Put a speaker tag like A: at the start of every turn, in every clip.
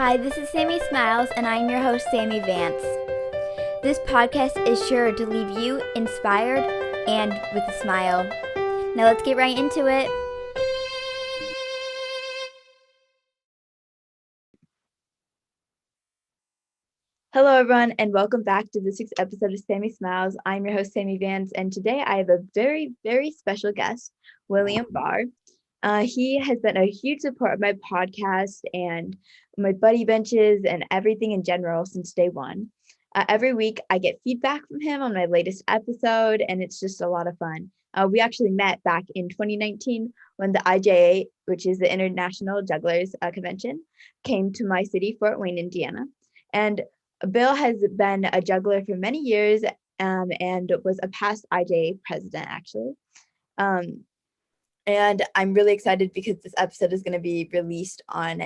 A: Hi, this is Sammie Smiles, and I'm your host, Sammie Vance. This podcast is sure to leave you inspired and with a smile. Now let's get right into it. Hello, everyone, and welcome back to this week's episode of Sammie Smiles. I'm your host, Sammie Vance, and today I have a very, very special guest, Bill Barr. He has been a huge support of my podcast and my buddy benches and everything in general since day one. Every week I get feedback from him on my latest episode, and it's just a lot of fun. We actually met back in 2019 when the IJA, which is the International Jugglers Convention, came to my city, Fort Wayne, Indiana. And Bill has been a juggler for many years and was a past IJA president, actually. And I'm really excited because this episode is going to be released on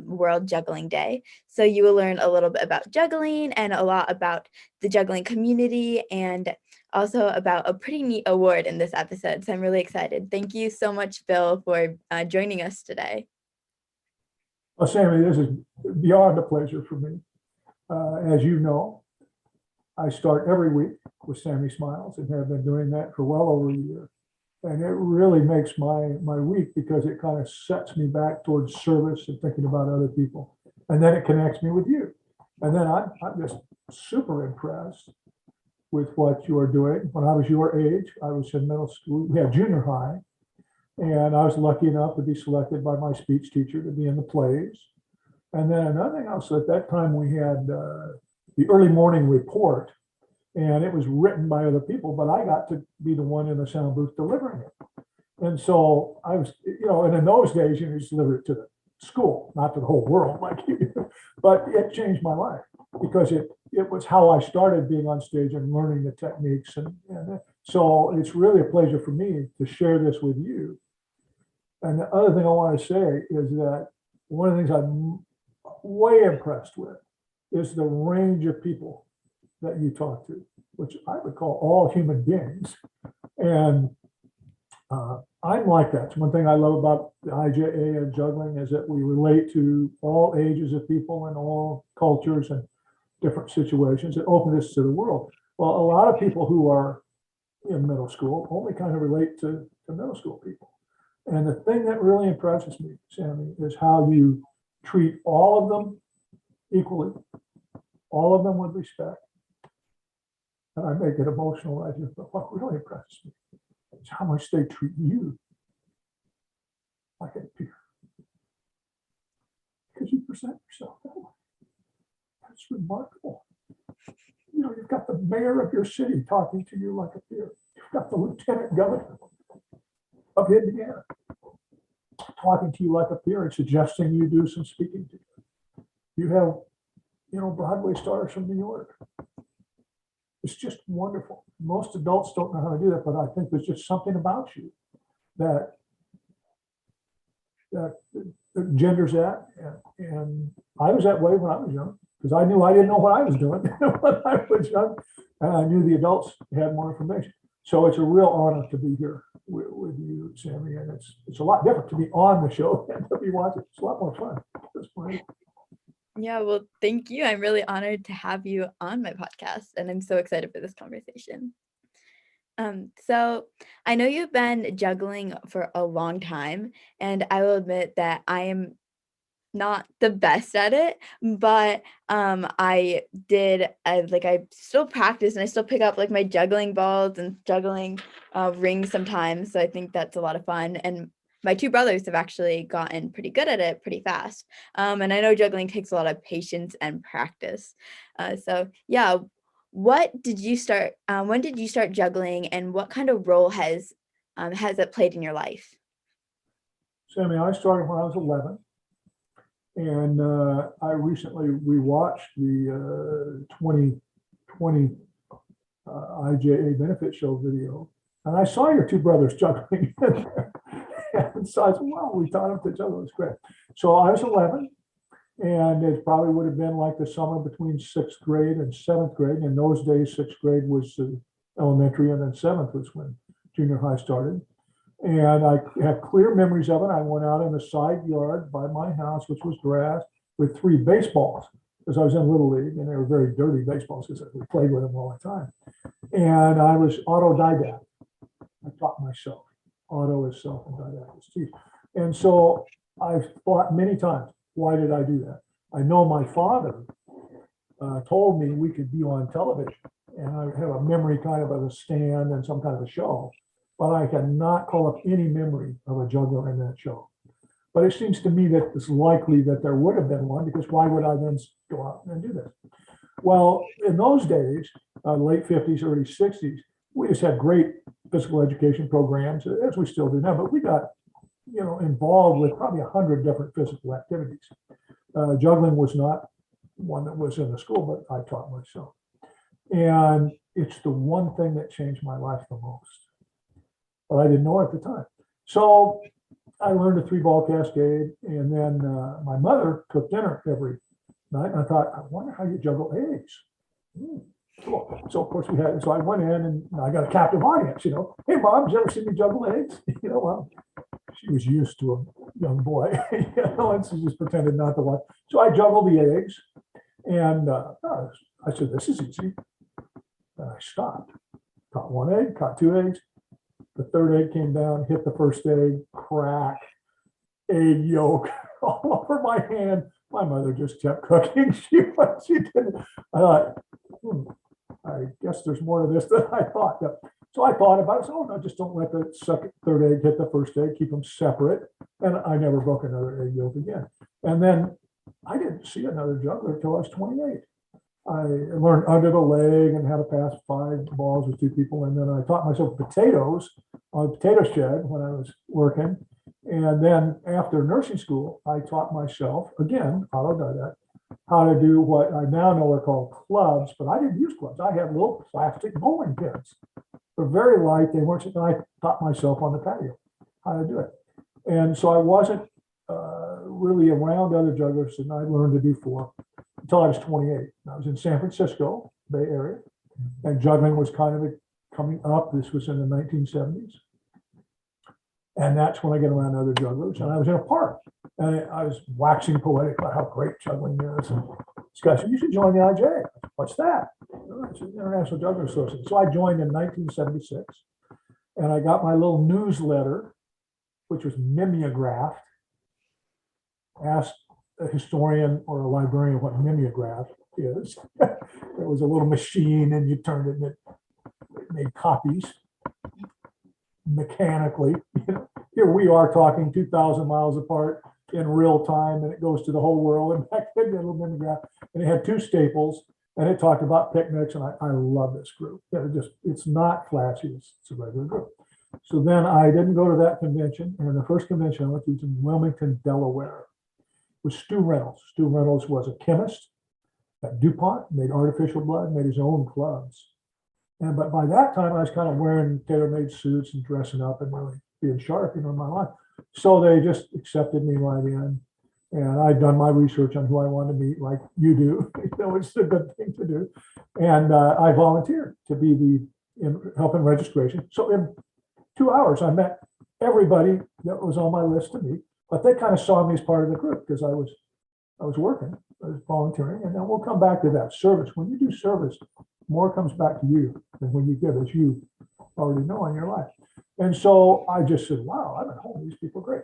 A: World Juggling Day. So you will learn a little bit about juggling and a lot about the juggling community and also about a pretty neat award in this episode. So I'm really excited. Thank you so much, Bill, for joining us today.
B: Well, Sammie, this is beyond a pleasure for me. As you know, I start every week with Sammie Smiles and have been doing that for well over a year. And it really makes my week because it kind of sets me back towards service and thinking about other people. And then it connects me with you. And then I'm just super impressed with what you are doing. When I was your age, I was in middle school, we had junior high, and I was lucky enough to be selected by my speech teacher to be in the plays. And then another thing else, at that time we had the early morning report, and it was written by other people, but I got to be the one in the sound booth delivering it. And so I was, and in those days, you just deliver it to the school, not to the whole world like you do. But it changed my life because it was how I started being on stage and learning the techniques. And so it's really a pleasure for me to share this with you. And the other thing I want to say is that one of the things I'm way impressed with is the range of people that you talk to, which I would call all human beings. And I'm like that. One thing I love about the IJA and juggling is that we relate to all ages of people and all cultures and different situations that open us to the world. Well, a lot of people who are in middle school only kind of relate to middle school people. And the thing that really impresses me, Sammie, is how you treat all of them equally, all of them with respect. And I may get emotional right here, but what really impresses me is how much they treat you like a peer. Because you present yourself that way. That's remarkable. You've got the mayor of your city talking to you like a peer. You've got the lieutenant governor of Indiana talking to you like a peer and suggesting you do some speaking to you. You have, Broadway stars from New York. It's just wonderful. Most adults don't know how to do that, but I think there's just something about you that genders that. And I was that way when I was young because I knew I didn't know what I was doing when I was young, and I knew the adults had more information. So it's a real honor to be here with you, Sammie, and it's a lot different to be on the show than to be watching. It's a lot more fun at this point.
A: Yeah, well, thank you. I'm really honored to have you on my podcast, and I'm so excited for this conversation. So I know you've been juggling for a long time, and I will admit that I am not the best at it, but I still practice and I still pick up like my juggling balls and juggling rings sometimes. So I think that's a lot of fun. And my two brothers have actually gotten pretty good at it pretty fast. And I know juggling takes a lot of patience and practice. So yeah, what did you start? When did you start juggling, and what kind of role has it played in your life?
B: Sammie, I started when I was 11. And I recently rewatched the 2020 IJA benefit show video, and I saw your two brothers juggling. And so I said, well, we taught them to juggle. It's great. So I was 11, and it probably would have been like the summer between sixth grade and seventh grade. In those days, sixth grade was elementary, and then seventh was when junior high started. And I have clear memories of it. I went out in the side yard by my house, which was grass, with 3 baseballs, because I was in Little League and they were very dirty baseballs because we played with them all the time. And I was autodidact. I taught myself. Auto is self and didact is teach. And so I've thought many times, why did I do that? I know my father told me we could be on television, and I have a memory kind of a stand and some kind of a show, but I cannot call up any memory of a juggler in that show. But it seems to me that it's likely that there would have been one, because why would I then go out and do this? Well, in those days, late 50s, early 60s, we just had great physical education programs, as we still do now, but we got, involved with probably 100 different physical activities. Juggling was not one that was in the school, but I taught myself. And it's the one thing that changed my life the most. But I didn't know at the time. So I learned a 3-ball cascade, and then my mother cooked dinner every night. And I thought, I wonder how you juggle eggs. Cool. So of course so I went in and I got a captive audience, Hey Mom, did you ever see me juggle eggs? Well, she was used to a young boy, and she just pretended not to watch. So I juggled the eggs, and I said, this is easy. And I stopped. Caught 1 egg, caught 2 eggs. The 3rd egg came down, hit the 1st egg, crack, egg yolk all over my hand. My mother just kept cooking. She didn't. I thought, I guess there's more to this than I thought. So I thought about it. So, no, just don't let the 3rd egg hit the 1st egg. Keep them separate. And I never broke another egg yolk again. And then I didn't see another juggler until I was 28. I learned under the leg and how to pass 5 balls with 2 people. And then I taught myself potatoes on a potato shed when I was working. And then after nursing school, I taught myself, again, autodidact, how to do what I now know are called clubs, but I didn't use clubs. I had little plastic bowling pins. They're very light. They weren't, and I taught myself on the patio how to do it. And so I wasn't really around other jugglers, and I learned to do 4 until I was 28. I was in San Francisco, Bay Area, and juggling was kind of coming up. This was in the 1970s. And that's when I get around other jugglers. And I was in a park, and I was waxing poetic about how great juggling is. And this guy said, you should join the IJ. What's that? It's the International Jugglers Association. So I joined in 1976, and I got my little newsletter, which was mimeographed. Asked a historian or a librarian what mimeograph is. It was a little machine, and you turned it, and it made copies mechanically. Here we are talking 2,000 miles apart in real time, and it goes to the whole world. And back then, a little mimeograph, and it had 2 staples, and it talked about picnics. And I love this group. It's not flashy. It's a regular group. So then I didn't go to that convention, and the first convention I went to was in Wilmington, Delaware. With Stu Reynolds. Stu Reynolds was a chemist at DuPont, made artificial blood, made his own clubs. But by that time, I was kind of wearing tailor-made suits and dressing up and really being sharp, in my life. So they just accepted me right in. And I'd done my research on who I wanted to meet, like you do. It's a good thing to do. And I volunteered to be help in registration. So in 2 hours, I met everybody that was on my list to meet. But they kind of saw me as part of the group because I was working, I was volunteering, and then we'll come back to that service. When you do service, more comes back to you than when you give, as you already know in your life. And so I just said, wow, I'm at home. These people are great.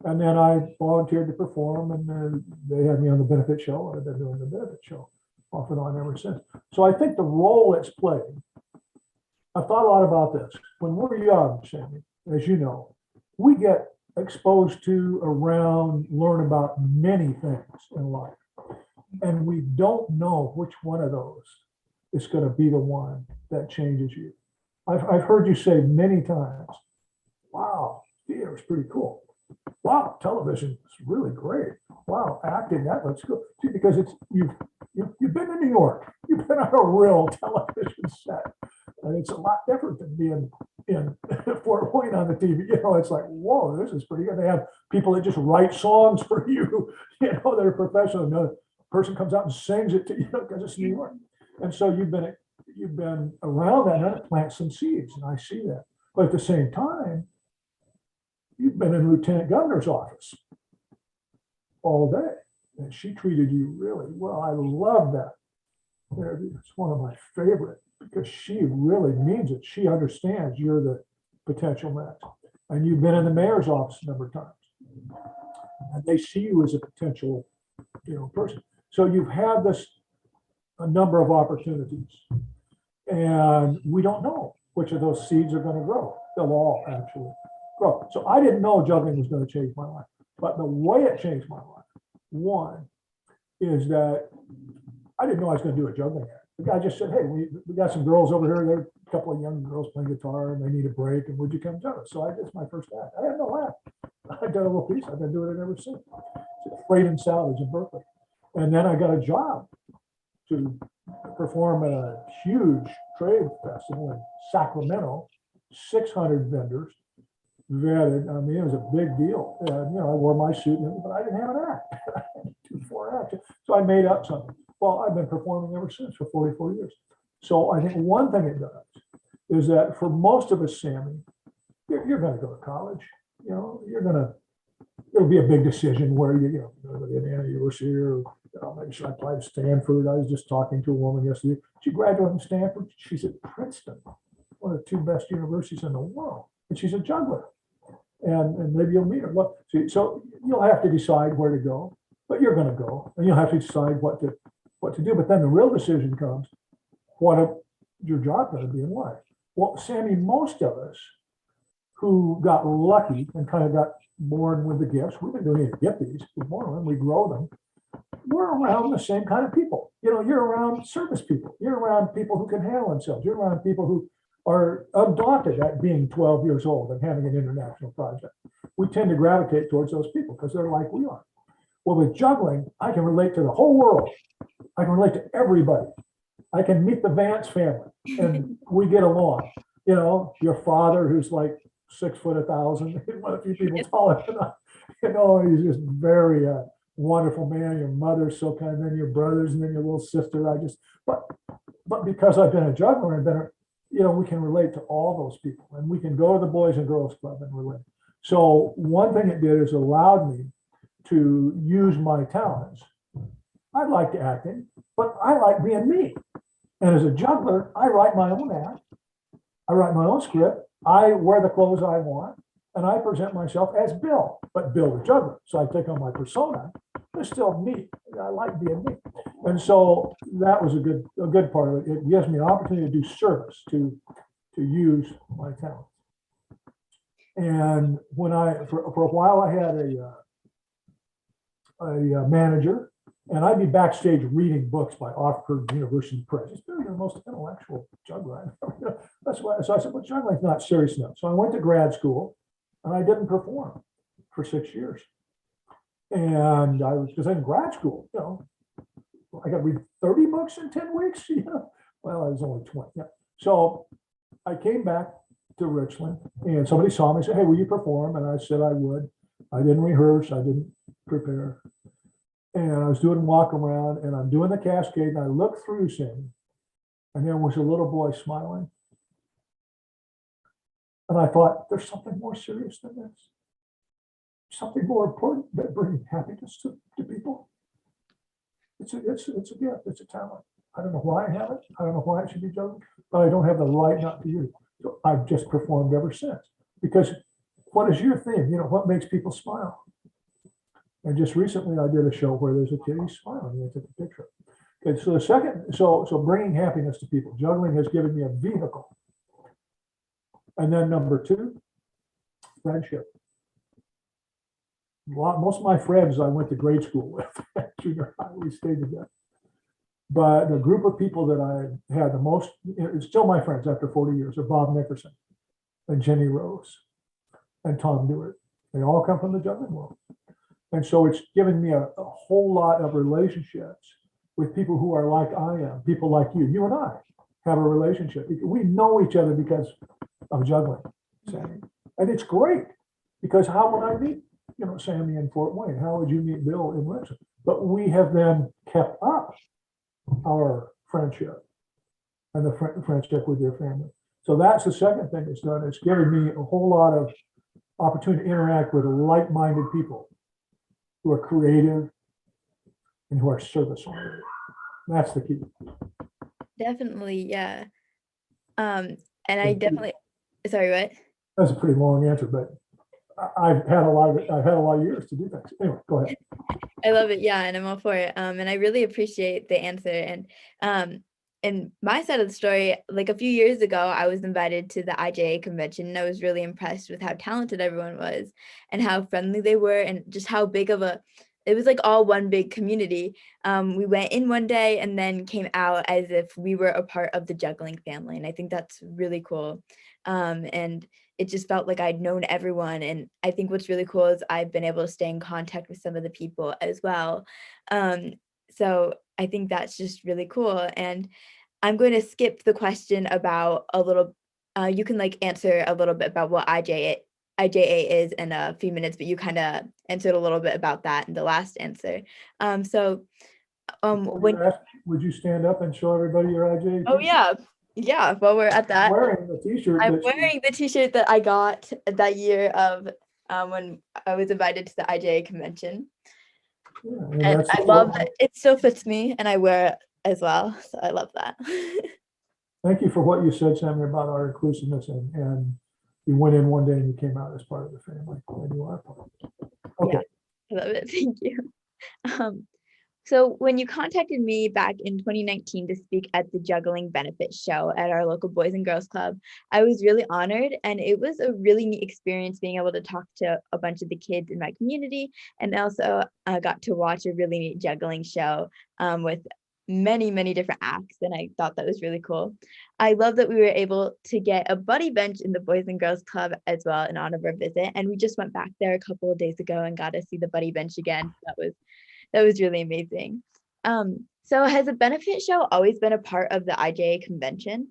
B: And then I volunteered to perform, and they had me on the benefit show. I've been doing the benefit show off and on ever since. So I think the role it's played, I've thought a lot about this. When we're young, Sammie, as you know, we get exposed to, around, learn about many things in life. And we don't know which one of those is going to be the one that changes you. I've heard you say many times, wow, theater is pretty cool. Wow, television is really great. Wow, acting, that looks good. See, because you've been to New York, you've been on a real television set. And it's a lot different than being in Fort Wayne on the TV. It's like, whoa, this is pretty good. They have people that just write songs for you, that are professional. Another person comes out and sings it to you because it's New York. And so you've been around that, and it plants some seeds, and I see that. But at the same time, you've been in Lieutenant Governor's office all day. and she treated you really well. I love that interview. It's one of my favorite because she really means it. She understands you're the potential match. And you've been in the mayor's office a number of times. And they see you as a potential, person. So you've had a number of opportunities. And we don't know which of those seeds are going to grow. They'll all actually grow. So I didn't know juggling was going to change my life. But the way it changed my life, one, is that I didn't know I was going to do a juggling act. The guy just said, hey, we got some girls over here. There are a couple of young girls playing guitar and they need a break. And would you come juggle? So it's my first act. I had no act. I did a little piece. I've been doing it ever since. It's freight and salvage in Berkeley. And then I got a job to perform at a huge trade festival in Sacramento, 600 vendors, vetted. I mean, it was a big deal. And, I wore my suit, but I didn't have an act. 2-4 acts. So I made up something. Well, I've been performing ever since for 44 years. So I think one thing it does is that for most of us, Sammie, you're going to go to college. It'll be a big decision where go to Indiana University or maybe should I apply to Stanford. I was just talking to a woman yesterday. She graduated from Stanford. She's at Princeton, one of the 2 best universities in the world, and she's a juggler. And maybe you'll meet her. Well, so you'll have to decide where to go, but you're going to go, and you'll have to decide what to do. But then the real decision comes: what your job going to be and why? Well, Sammie, most of us who got lucky and kind of got born with the gifts, we didn't really get these. We're born with them, we grow them. We're around the same kind of people. You're around service people. You're around people who can handle themselves. You're around people who are undaunted at being 12 years old and having an international project. We tend to gravitate towards those people because they're like we are. Well, with juggling, I can relate to the whole world. I can relate to everybody. I can meet the Vance family and we get along. Your father, who's like 6 foot 1,000, one of a few people taller than I. He's just very wonderful man. Your mother's so kind, and then your brothers, and then your little sister. But because I've been a juggler and we can relate to all those people, and we can go to the Boys and Girls Club and relate. So one thing it did is allowed me to use my talents. I liked acting, but I like being me. And as a juggler, I write my own act. I write my own script. I wear the clothes I want, and I present myself as Bill, but Bill the juggler. So I take on my persona, but it's still me. I like being me. And so that was a good part of it. It gives me an opportunity to do service, to use my talents. And when for a while, I had a manager, and I'd be backstage reading books by Oxford University Press. It's really the most intellectual juggler. That's why. So I said, well, juggling's not serious enough. So I went to grad school, and I didn't perform for 6 years. And I was, because in grad school, I got to read 30 books in 10 weeks. Well, I was only 20. Yeah. So I came back to Richland, and somebody saw me and said, hey, will you perform? And I said I would. I didn't rehearse. I didn't prepare. And I was doing walk around, and I'm doing the cascade, and I looked through Sammie, and there was a little boy smiling. And I thought, there's something more serious than this. Something more important than bringing happiness to people. It's a gift. It's a talent. I don't know why I have it. I don't know why I should be juggling, but I don't have the right not to use it. So I've just performed ever since. Because what is your theme? What makes people smile? And just recently, I did a show where there's a kitty smiling. I took a picture. Okay, so the second, so bringing happiness to people. Juggling has given me a vehicle. And then number 2, friendship. Most of my friends I went to grade school with, junior high, we stayed together. But the group of people that I had the most, it's still my friends after 40 years, are Bob Nickerson and Jenny Rose and Tom Dewart. They all come from the juggling world. And so it's given me a whole lot of relationships with people who are like I am, people like you. You and I have a relationship. We know each other because of juggling, Sammie. And it's great, because how would I meet, Sammie in Fort Wayne? How would you meet Bill in Richmond? But we have then kept up our friendship and the friendship with your family. So that's the second thing it's done. It's given me a whole lot of opportunity to interact with like-minded people who are creative, and who are service oriented. That's the key.
A: Definitely, yeah. And I definitely, sorry, what?
B: That's a pretty long answer, but I've had a lot of years to do things. Anyway, go ahead.
A: I love it. Yeah, and I'm all for it. And I really appreciate the answer. And my side of the story, like a few years ago, I was invited to the IJA convention, and I was really impressed with how talented everyone was and how friendly they were, and just how big of a, it was like all one big community. We went in one day and then came out as if we were a part of the juggling family, and I think that's really cool. And it just felt like I'd known everyone. And I think what's really cool is I've been able to stay in contact with some of the people as well. So I think that's just really cool. And I'm going to skip the question about a little, you can like answer a little bit about what IJA is in a few minutes, but you kind of answered a little bit about that in the last answer. So when,
B: Would you stand up and show everybody your IJ?
A: oh yeah, yeah, while we're at that.
B: Wearing the t-shirt.
A: I'm wearing the t-shirt that I got that year of when I was invited to the IJA convention.
B: Yeah,
A: and I love that it still fits me, and I wear it as well. So I love that.
B: Thank you for what you said, Sammie, about our inclusiveness, and you went in one day and you came out as part of the family, and you are part of it. Okay.
A: Yeah, I love it. Thank you. So when you contacted me back in 2019 to speak at the juggling benefit show at our local Boys and Girls Club, I was really honored, and it was a really neat experience being able to talk to a bunch of the kids in my community, and also I got to watch a really neat juggling show with many different acts, and I thought that was really cool. I love that we were able to get a buddy bench in the Boys and Girls Club as well in honor of our visit, and we just went back there a couple of days ago and got to see the buddy bench again. That was really amazing. So has a benefit show always been a part of the IJA convention?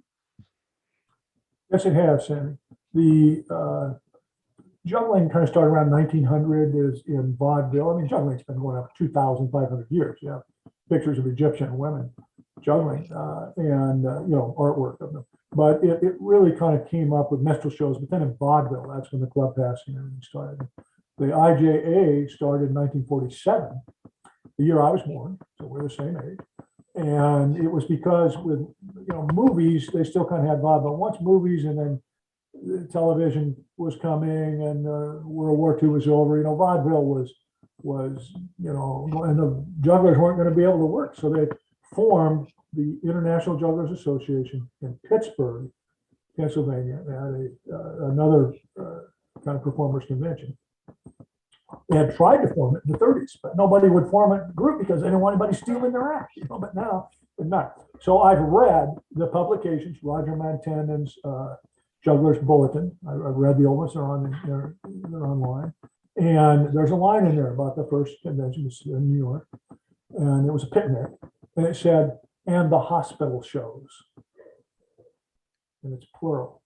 B: Yes, it has, Sammie. The juggling kind of started around 1900 is in vaudeville. I mean, juggling's been going up 2,500 years. You have pictures of Egyptian women juggling and artwork of them. But it really kind of came up with minstrel shows, but then in vaudeville, that's when the club passing and everything started. The IJA started in 1947, the year I was born, so we're the same age. And it was because with movies, they still kind of had vaudeville. Once movies and then television was coming and World War II was over, vaudeville was and the jugglers weren't going to be able to work. So they formed the International Jugglers Association in Pittsburgh, Pennsylvania, at another kind of performers convention. They had tried to form it in the 30s, but nobody would form a group because they didn't want anybody stealing their act. But now, not. So I've read the publications, Roger Mantanen's Jugglers Bulletin. I've read the old ones. They're online. And there's a line in there about the first convention in New York. And it was a picnic. And it said, and the hospital shows. And it's plural.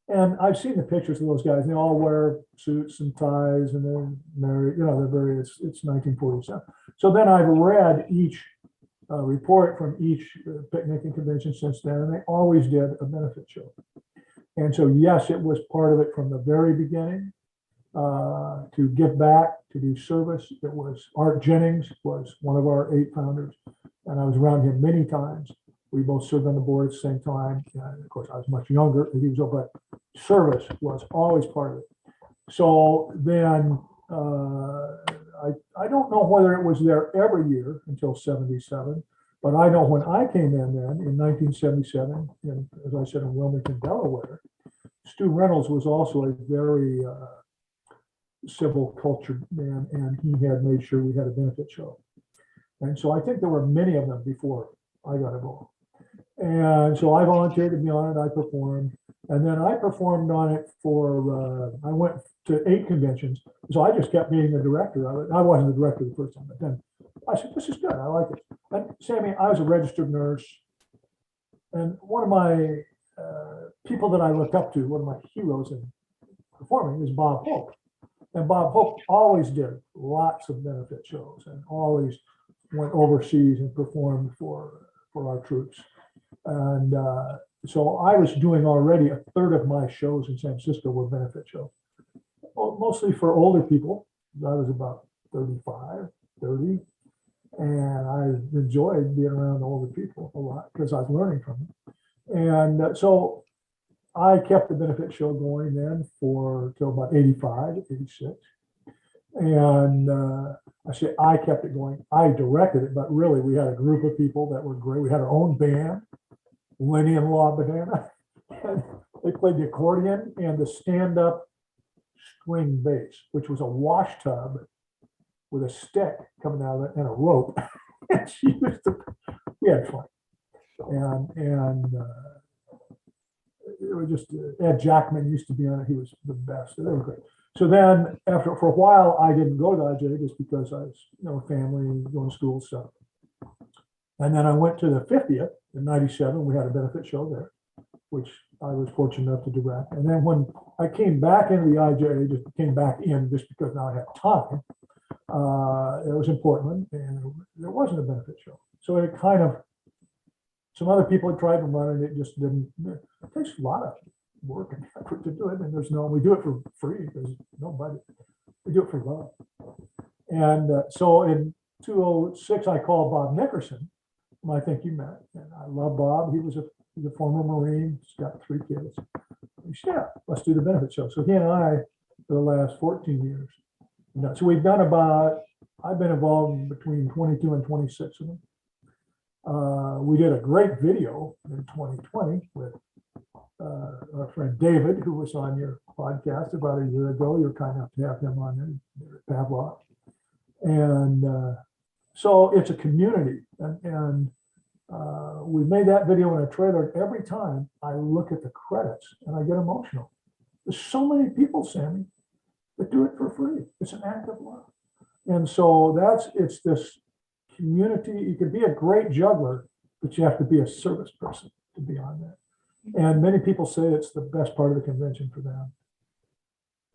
B: And I've seen the pictures of those guys. They all wear suits and ties, and they're married. It's 1947. So then I've read each report from each picnic and convention since then, and they always did a benefit show. And so, yes, it was part of it from the very beginning to give back, to do service. It was Art Jennings was one of our 8 founders, and I was around him many times. We both served on the board at the same time. And of course, I was much younger than he was, but service was always part of it. So then I don't know whether it was there every year until 77, but I know when I came in then in 1977, as I said, in Wilmington, Delaware, Stu Reynolds was also a very civil cultured man, and he had made sure we had a benefit show. And so I think there were many of them before I got involved. And so I volunteered to be on it. I performed, and then I performed on it for, I went to 8 conventions. So I just kept being the director of it. I wasn't the director the first time, but then I said, this is good. I like it. And Sammie, I was a registered nurse. And one of my people that I looked up to, one of my heroes in performing, is Bob Hope. And Bob Hope always did lots of benefit shows and always went overseas and performed for our troops. And so I was doing already a third of my shows in San Francisco were benefit shows, mostly for older people. I was about 35, 30. And I enjoyed being around older people a lot because I was learning from them. And so I kept the benefit show going then for till about 85, 86. And I say I kept it going. I directed it, but really we had a group of people that were great. We had our own band, Lenny and Law Banana. And they played the accordion and the stand-up string bass, which was a wash tub with a stick coming out of it and a rope. And she used to, we had fun. And it was just, Ed Jackman used to be on it. He was the best. They were great. So then after, for a while, I didn't go to IJ just because I was, family, going to school stuff. And then I went to the 50th in 97. We had a benefit show there, which I was fortunate enough to direct. And then when I came back into the IJ, just came back in just because now I had time, it was in Portland and there wasn't a benefit show. So it kind of, some other people had tried to run it, it just didn't, it takes a lot of work and effort to do it. And we do it for free. There's no budget. We do it for love. And so in 2006, I called Bob Nickerson, whom I think you met. And I love Bob. He's a former Marine. He's got 3 kids. He said, yeah, let's do the benefit show. So he and I, for the last 14 years, so we've done about, I've been involved in between 22 and 26 of them. We did a great video in 2020 with our friend David, who was on your podcast about a year ago. You're kind enough to have him on there, Pavlov. And so it's a community. And we made that video in a trailer. Every time I look at the credits and I get emotional. There's so many people, Sammie, that do it for free. It's an act of love. And so it's this community. You can be a great juggler, but you have to be a service person to be on that. And many people say it's the best part of the convention for them.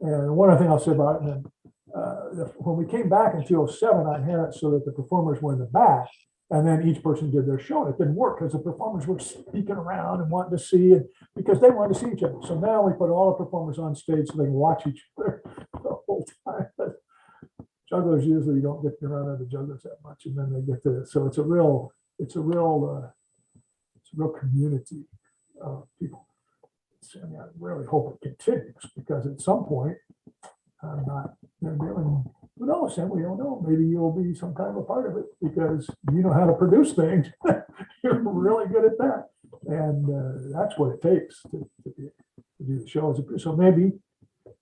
B: And one other thing I'll say about it, and then when we came back in 2007, I had it so that the performers were in the back, and then each person did their show. And it didn't work because the performers were speaking around and wanting to see it because they wanted to see each other. So now we put all the performers on stage so they can watch each other the whole time. But jugglers usually don't get around other jugglers that much, and then they get to it. So it's a real community of people. I mean, I really hope it continues because at some point, I'm not doing, who knows, Sam, we don't know. Maybe you'll be some kind of a part of it because you know how to produce things. You're really good at that. And that's what it takes to do the shows. So maybe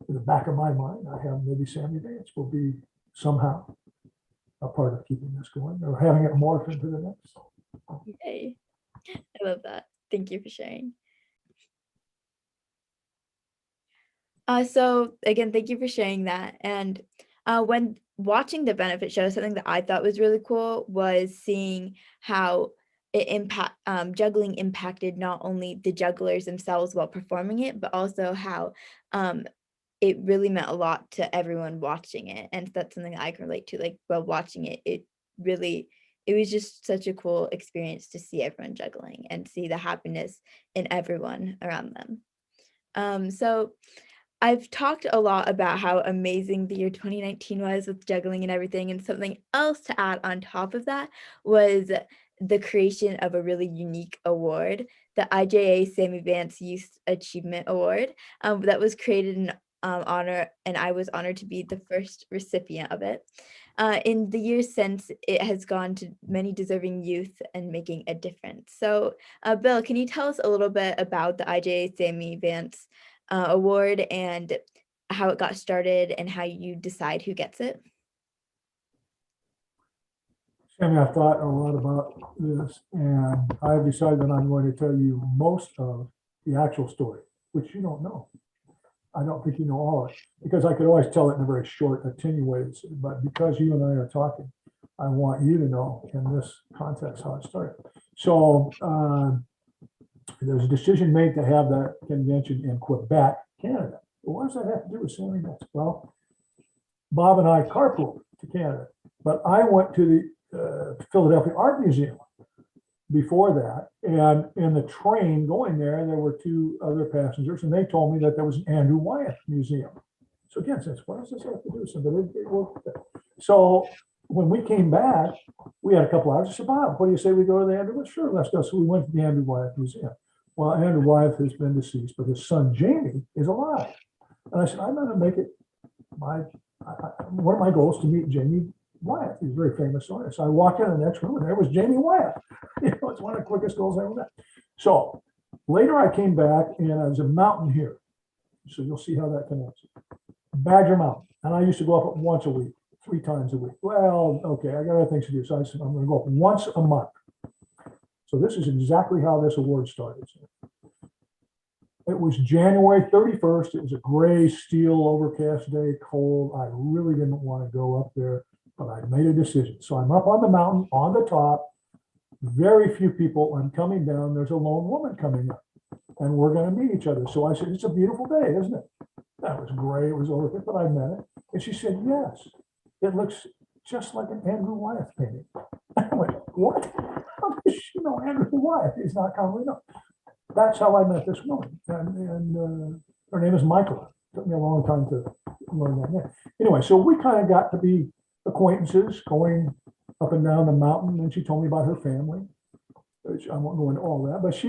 B: in the back of my mind, I have maybe Sammie Vance will be somehow a part of keeping this going or having it morph into the next.
A: Yay. I love that. Thank you for sharing. So again, thank you for sharing that. And when watching the benefit show, something that I thought was really cool was seeing how juggling impacted not only the jugglers themselves while performing it, but also how it really meant a lot to everyone watching it. And that's something I can relate to. Like while watching it, it was just such a cool experience to see everyone juggling and see the happiness in everyone around them. So I've talked a lot about how amazing the year 2019 was with juggling and everything, and something else to add on top of that was the creation of a really unique award, the IJA Sammie Vance Youth Achievement Award, that was created in honor, and I was honored to be the first recipient of it. In the years since, it has gone to many deserving youth and making a difference. So, Bill, can you tell us a little bit about the IJA Sammie Vance award and how it got started and how you decide who gets it?
B: Sammie, I've thought a lot about this, and I've decided that I'm going to tell you most of the actual story, which you don't know. I don't think you know all of it, because I could always tell it in a very short, attenuated, but because you and I are talking, I want you to know in this context how it started. So there's a decision made to have that convention in Quebec, Canada. Well, what does that have to do with Sammie Vance? Well, Bob and I carpooled to Canada, but I went to the Philadelphia Art Museum before that. And in the train going there, there were 2 other passengers, and they told me that there was an Andrew Wyeth Museum. So again, since what does this have to do with something? So when we came back, we had a couple hours. I said, Bob, what do you say we go to the Andrew Wyeth? Sure, let's go. So we went to the Andrew Wyeth Museum. Well, Andrew Wyeth has been deceased, but his son Jamie is alive. And I said, I'm going to make it one of my goals to meet Jamie Wyeth. He's a very famous artist. So I walked in the next room and there was Jamie Wyeth. It's one of the quickest goals I ever met. So later I came back and there's a mountain here. So you'll see how that connects. Badger Mountain. And I used to go up once a week, 3 times a week. Well, okay, I got other things to do. So I said, I'm going to go up once a month. So this is exactly how this award started. It was January 31st. It was a gray, steel, overcast day, cold. I really didn't want to go up there, but I made a decision. So I'm up on the mountain, on the top. Very few people. I'm coming down. There's a lone woman coming up, and we're going to meet each other. So I said, it's a beautiful day, isn't it? That was gray. It was overcast, but I met it. And she said, yes, it looks just like an Andrew Wyeth painting. I went, what? How does she know Andrew Wyeth? He's not commonly known. That's how I met this woman. And her name is Michael. It took me a long time to learn that name. Anyway, so we kind of got to be acquaintances going up and down the mountain. And she told me about her family. I won't go into all that, but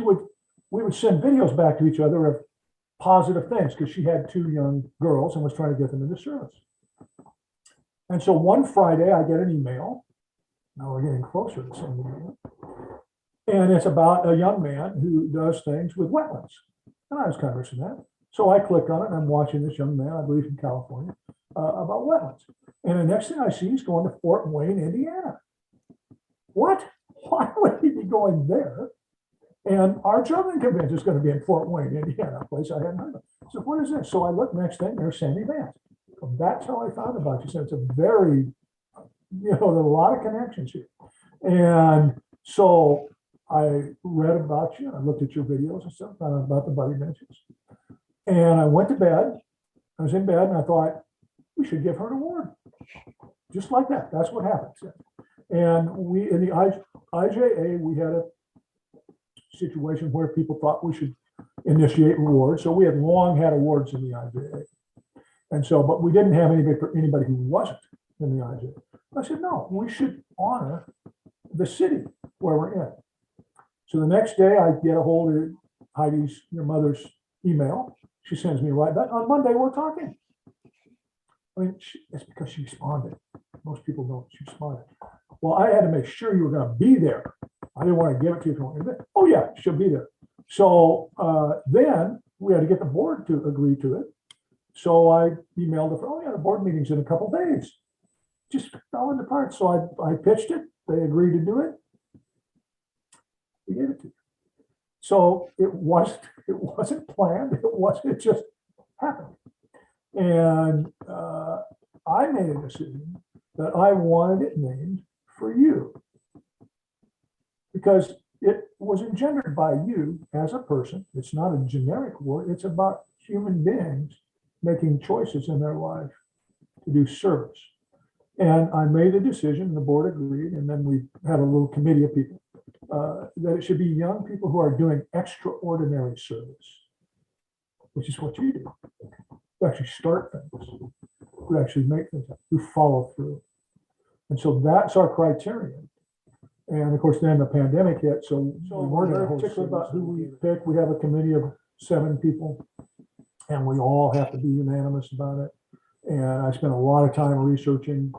B: we would send videos back to each other of positive things because she had 2 young girls and was trying to get them into service. And so one Friday I get an email. Now we're getting closer to sending email. And it's about a young man who does things with wetlands. And I was kind of interested in that. So I clicked on it and I'm watching this young man, I believe from California, about wetlands. And the next thing I see, he's going to Fort Wayne, Indiana. What? Why would he be going there? And our juggling convention is going to be in Fort Wayne, Indiana, a place I hadn't heard of. So what is this? So I look next thing, there's Sammie Vance. So that's how I found about you. So it's a very, there's a lot of connections here. And so I read about you. I looked at your videos and stuff, found out about the buddy benches. And I went to bed. I was in bed and I thought, we should give her an award. Just like that. That's what happened. And we, in the IJA, we had a situation where people thought we should initiate awards. So we had long had awards in the IJA. And so, but we didn't have anybody for anybody who wasn't in the IJA. I said, no, we should honor the city where we're in. So the next day I get a hold of Heidi's, your mother's email. She sends me right back. On Monday, we're talking. I mean, it's because she responded. Most people don't. She responded. Well, I had to make sure you were going to be there. I didn't want to give it to you if you weren't there. Oh yeah, she'll be there. So then we had to get the board to agree to it. So I emailed her, oh yeah, the board meeting's in a couple of days. Just fell into parts. So I pitched it. They agreed to do it. We gave it to you. So it wasn't planned. It just happened. And I made a decision that I wanted it named for you because it was engendered by you as a person. It's not a generic word. It's about human beings making choices in their life to do service. And I made a decision, and the board agreed, and then we had a little committee of people that it should be young people who are doing extraordinary service, which is what you do. You actually start things, you actually make things, you follow through. And so that's our criterion. And of course, then the pandemic hit, so we weren't very particular about who we pick. We have a committee of 7 people, and we all have to be unanimous about it. And I spent a lot of time researching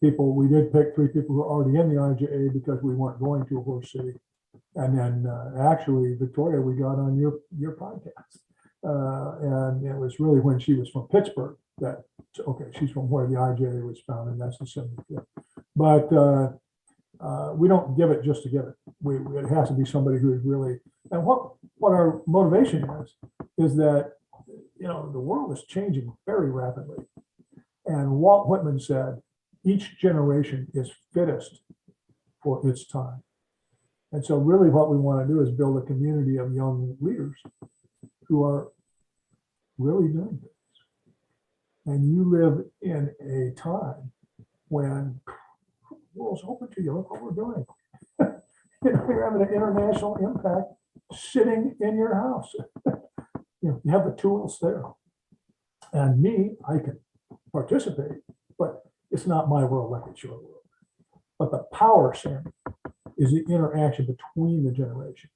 B: people. We did pick 3 people who are already in the IJA because we weren't going to a horse city. And then actually, Victoria, we got on your podcast. And it was really when she was from Pittsburgh that, okay, she's from where the IJA was founded, and that's the 75th. But we don't give it just to give it. It has to be somebody who is really, and what our motivation is that, the world is changing very rapidly. And Walt Whitman said, each generation is fittest for its time. And so really what we want to do is build a community of young leaders who are really doing this. And you live in a time when the world's open to you. Look what we're doing. You're having an international impact sitting in your house. You have the tools there. And me, I can participate, but it's not my world like it's your world. But the power, Sammie, is the interaction between the generations.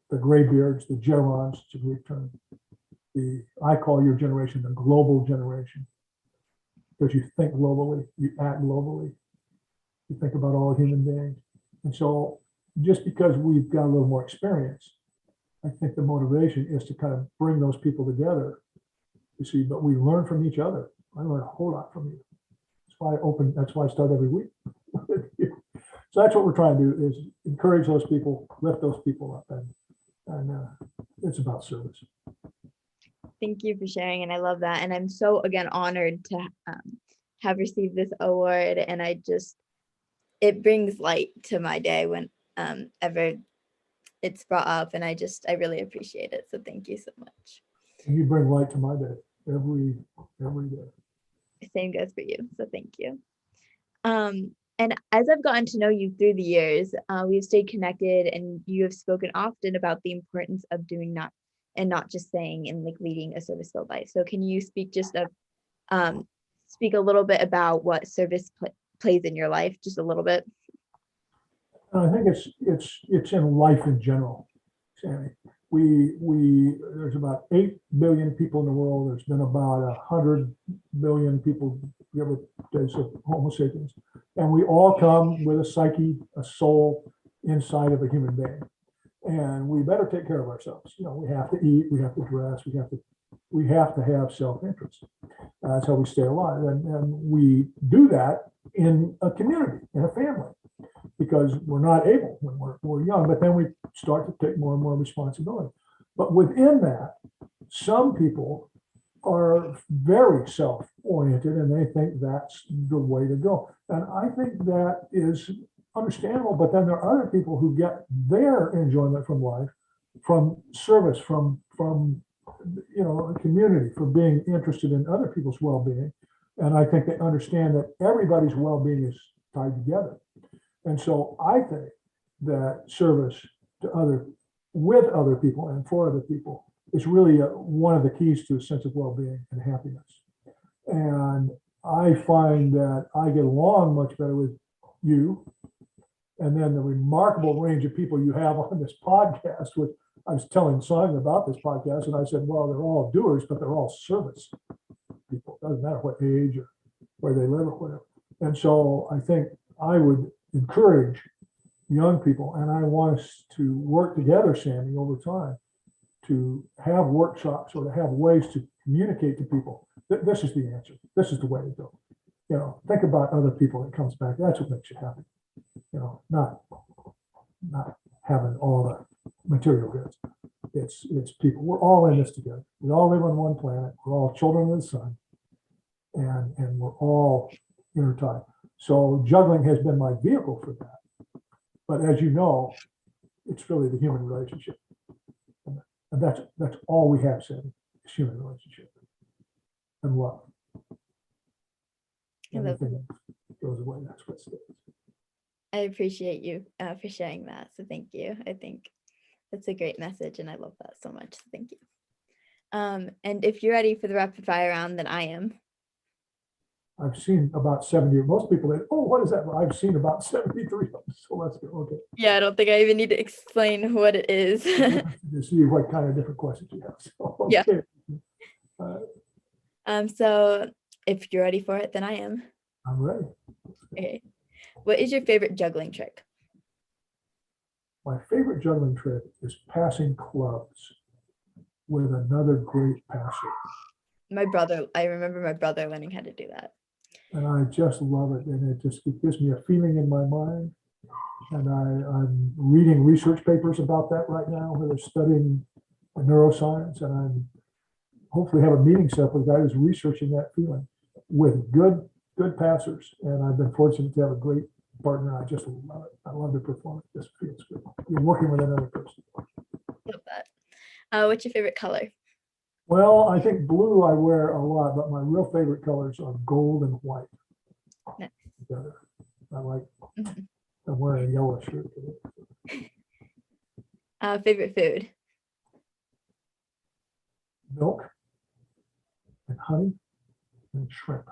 B: The graybeards, the gerons, it's a Greek term. I call your generation the global generation, because you think globally, you act globally, you think about all human beings. And so just because we've got a little more experience, I think the motivation is to kind of bring those people together, you see, but we learn from each other. I learn a whole lot from you. That's why I start every week. So that's what we're trying to do, is encourage those people, lift those people up, and it's about service.
A: Thank you for sharing, and I love that. And I'm so, again, honored to have received this award, and it brings light to my day when ever it's brought up, and I really appreciate it. So thank you so much.
B: And you bring light to my day every day.
A: Same goes for you. So thank you. And as I've gotten to know you through the years, we've stayed connected, and you have spoken often about the importance of doing not just saying, and like leading a service-filled life. So can you speak a little bit about what service plays in your life, just a little bit?
B: I think it's in life in general, Sammie. There's about 8 billion people in the world. There's been about 100 billion people, give or take, of Homo sapiens, and we all come with a psyche, a soul inside of a human being, and we better take care of ourselves. We have to eat, we have to dress, we have to have self-interest. That's how we stay alive, and we do that in a community, in a family, because we're not able when we're young, but then we start to take more and more responsibility. But within that, some people are very self-oriented, and they think that's the way to go. And I think that is understandable, but then there are other people who get their enjoyment from life, from service, from a community, for being interested in other people's well-being. And I think they understand that everybody's well-being is tied together. And so I think that service with other people and for other people is really one of the keys to a sense of well-being and happiness. And I find that I get along much better with you, and then the remarkable range of people you have on this podcast. Which I was telling Sonia about this podcast, and I said, well, they're all doers, but they're all service people. It doesn't matter what age or where they live or whatever. And so I think I would encourage young people, and I want us to work together, Sammie, over time, to have workshops or to have ways to communicate to people that this is the answer. This is the way to go. Think about other people that comes back. That's what makes you happy. Not having all the material goods. It's people. We're all in this together. We all live on one planet. We're all children of the sun, and we're all intertied. So juggling has been my vehicle for that. But as you know, it's really the human relationship. And that's all we have, Sammie, is human relationship and love. Everything else goes away. That's what stays.
A: I appreciate you for sharing that. So thank you. I think that's a great message, and I love that so much. So thank you. And if you're ready for the rapid fire round, then I am.
B: I've seen about 70. Most people say, oh, what is that? Well, I've seen about 73 of them. So let's go. Okay.
A: Yeah, I don't think I even need to explain what it is.
B: To see what kind of different questions you have. So, okay.
A: Yeah. So if you're ready for it, then I am.
B: I'm ready.
A: Okay. What is your favorite juggling trick?
B: My favorite juggling trick is passing clubs with another great passer.
A: I remember my brother learning how to do that.
B: And I just love it. And it gives me a feeling in my mind. And I'm reading research papers about that right now, where they're studying neuroscience. And I'm hopefully have a meeting set up with a guy who's researching that feeling with good passers. And I've been fortunate to have a great partner. I just love it. I love to perform it. It just feels good. You're working with another person.
A: Love that. What's your favorite color?
B: Well, I think blue I wear a lot, but my real favorite colors are gold and white.
A: Nice.
B: Together. I like. I'm wearing a yellow shirt today.
A: Favorite food?
B: Milk and honey and shrimp.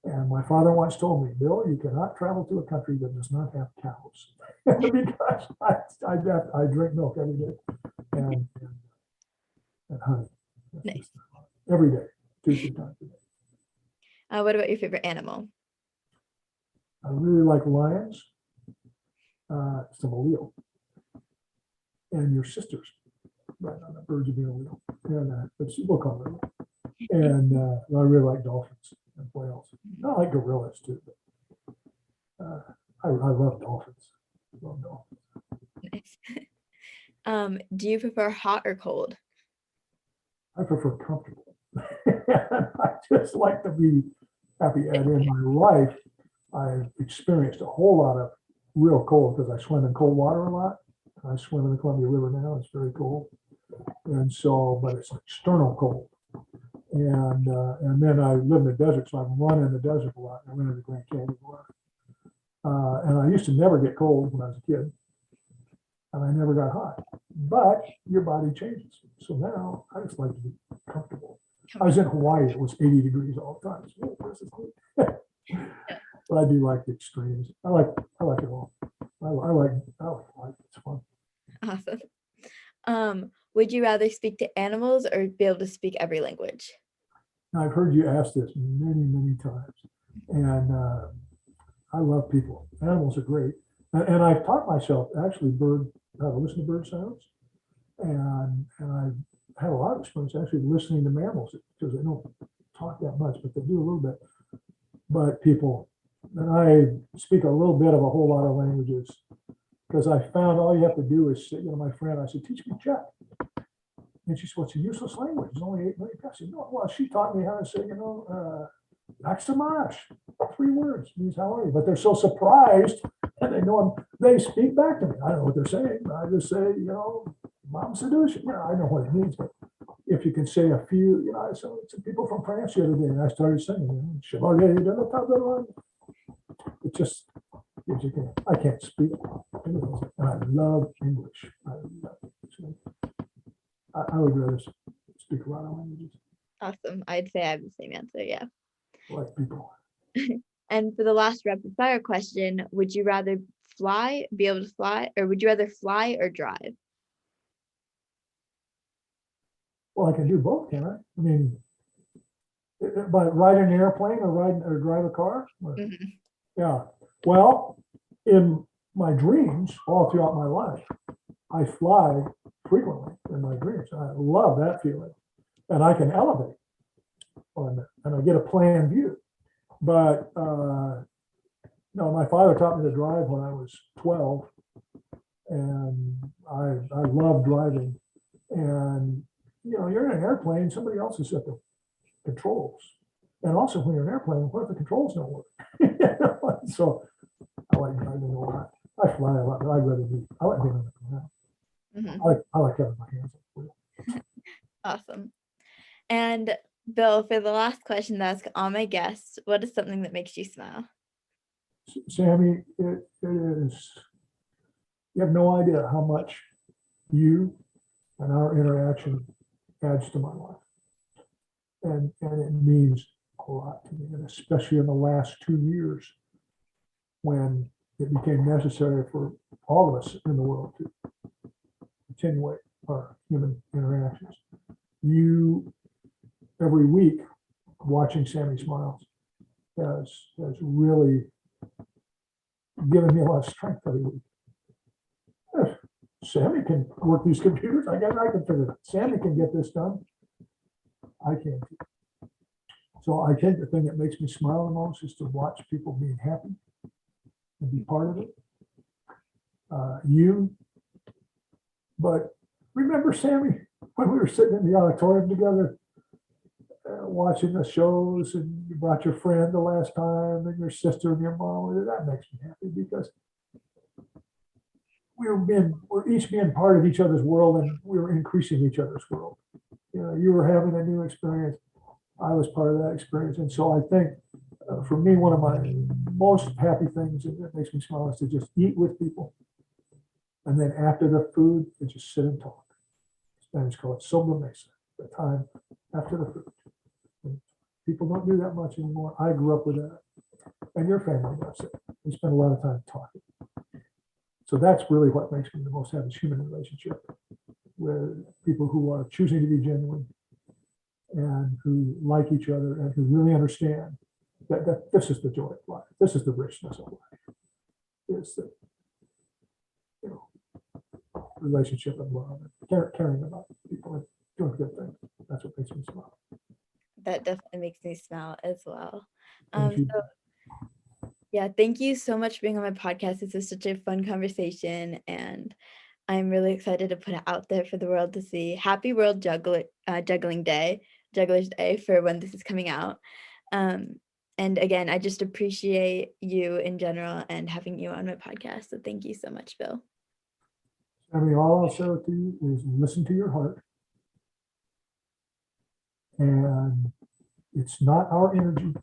B: And And my father once told me, Bill, you cannot travel to a country that does not have cows. Because I drink milk every day and honey.
A: Nice.
B: Every day, 2-3 times a day.
A: What about your favorite animal?
B: I really like lions. It's a wheel. And your sisters, right on the birds of being a wheel. And we'll call it. And I really like dolphins and whales. I like gorillas too. But, I love dolphins. Love dolphins.
A: Nice. Do you prefer hot or cold?
B: I prefer comfortable. I just like to be happy. And in my life, I've experienced a whole lot of real cold because I swim in cold water a lot. I swim in the Columbia River now. It's very cold. And so, but it's external cold. And then I live in the desert, so I've run in the desert a lot. I ran in the Grand Canyon a lot. And I used to never get cold when I was a kid. And I never got hot. But your body changes. So now I just like to be comfortable. I was in Hawaii, it was 80 degrees all the time. So, this is cool. But I do like the extremes. I like it all. I like it. It's fun.
A: Awesome. Would you rather speak to animals or be able to speak every language?
B: Now, I've heard you ask this many, many times. And I love people. Animals are great. And I've taught myself actually how to listen to bird sounds. And I've had a lot of experience actually listening to mammals because they don't talk that much, but they do a little bit. But people, and I speak a little bit of a whole lot of languages because I found all you have to do is say, my friend, I said, teach me Czech. And she said, well, it's a useless language. There's only 8 million. I said, no, well, she taught me how to say, Axamash. 3 words means how are you? But they're so surprised and they know they speak back to me. I don't know what they're saying. I just say, Mom seduction. I know what it means, but if you can say a few, I saw some people from France the other day, and I started singing, it just gives you, I can't speak, and I love English. I would rather speak a lot of languages.
A: Awesome. I'd say I have the same answer. Yeah.
B: I like people.
A: And for the last rapid fire question, would you rather be able to fly, or would you rather fly or drive?
B: Well, I can do both, can I? I mean, by ride an airplane or drive a car?
A: Mm-hmm.
B: Yeah. Well, in my dreams, all throughout my life, I fly frequently in my dreams. I love that feeling. And I can elevate on that, and I get a plan view. But no, my father taught me to drive when I was 12, and I love driving. And you're in an airplane, somebody else is at the controls. And also when you're in an airplane, what if the controls don't work? So I like driving a lot. I fly a lot, but I like being on the ground. Mm-hmm. I like having my hands on the wheel.
A: Awesome. And Bill, for the last question to ask all my guests, what is something that makes you smile?
B: Sammie, it is, you have no idea how much you and our interaction adds to my life. And it means a lot to me, and especially in the last 2 years when it became necessary for all of us in the world to attenuate our human interactions. You, every week, watching Sammie smiles has really given me a lot of strength every week. If Sammie can work these computers, I guess I can figure it out. Sammie can get this done. I can't. So I think the thing that makes me smile the most is to watch people being happy and be part of it. But remember, Sammie, when we were sitting in the auditorium together, watching the shows, and you brought your friend the last time, and your sister and your mom. That makes me happy because we're each being part of each other's world, and we're increasing each other's world. You were having a new experience. I was part of that experience. And so I think for me, one of my most happy things that makes me smile is to just eat with people. And then after the food, to just sit and talk. Spanish call it sobremesa, the time after the food. People don't do that much anymore. I grew up with that. And your family does it. We spend a lot of time talking. So that's really what makes me the most happy, is human relationship with people who are choosing to be genuine and who like each other and who really understand that this is the joy of life. This is the richness of life. Is that, you know, relationship and love and caring about people and doing good things. That's what makes me smile.
A: That definitely makes me smile as well.
B: Thank you.
A: So yeah, thank you so much for being on my podcast. This was such a fun conversation, and I'm really excited to put it out there for the world to see. Happy World Juggling Day, Jugglers Day, for when this is coming out. And again, I just appreciate you in general and having you on my podcast. So thank you so much, Bill.
B: I mean, all I'll say to you is listen to your heart. And it's not our energy.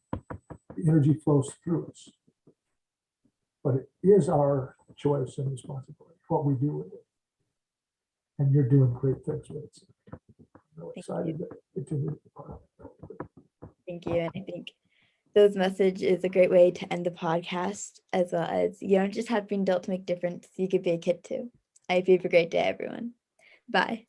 B: The energy flows through us. But it is our choice and responsibility, what we do with it. And you're doing great things with it. I'm really excited to continue to be part of it.
A: Thank you. And I think those message is a great way to end the podcast, as well as you don't just have to be an adult to make a difference. You could be a kid too. I hope you have a great day, everyone. Bye.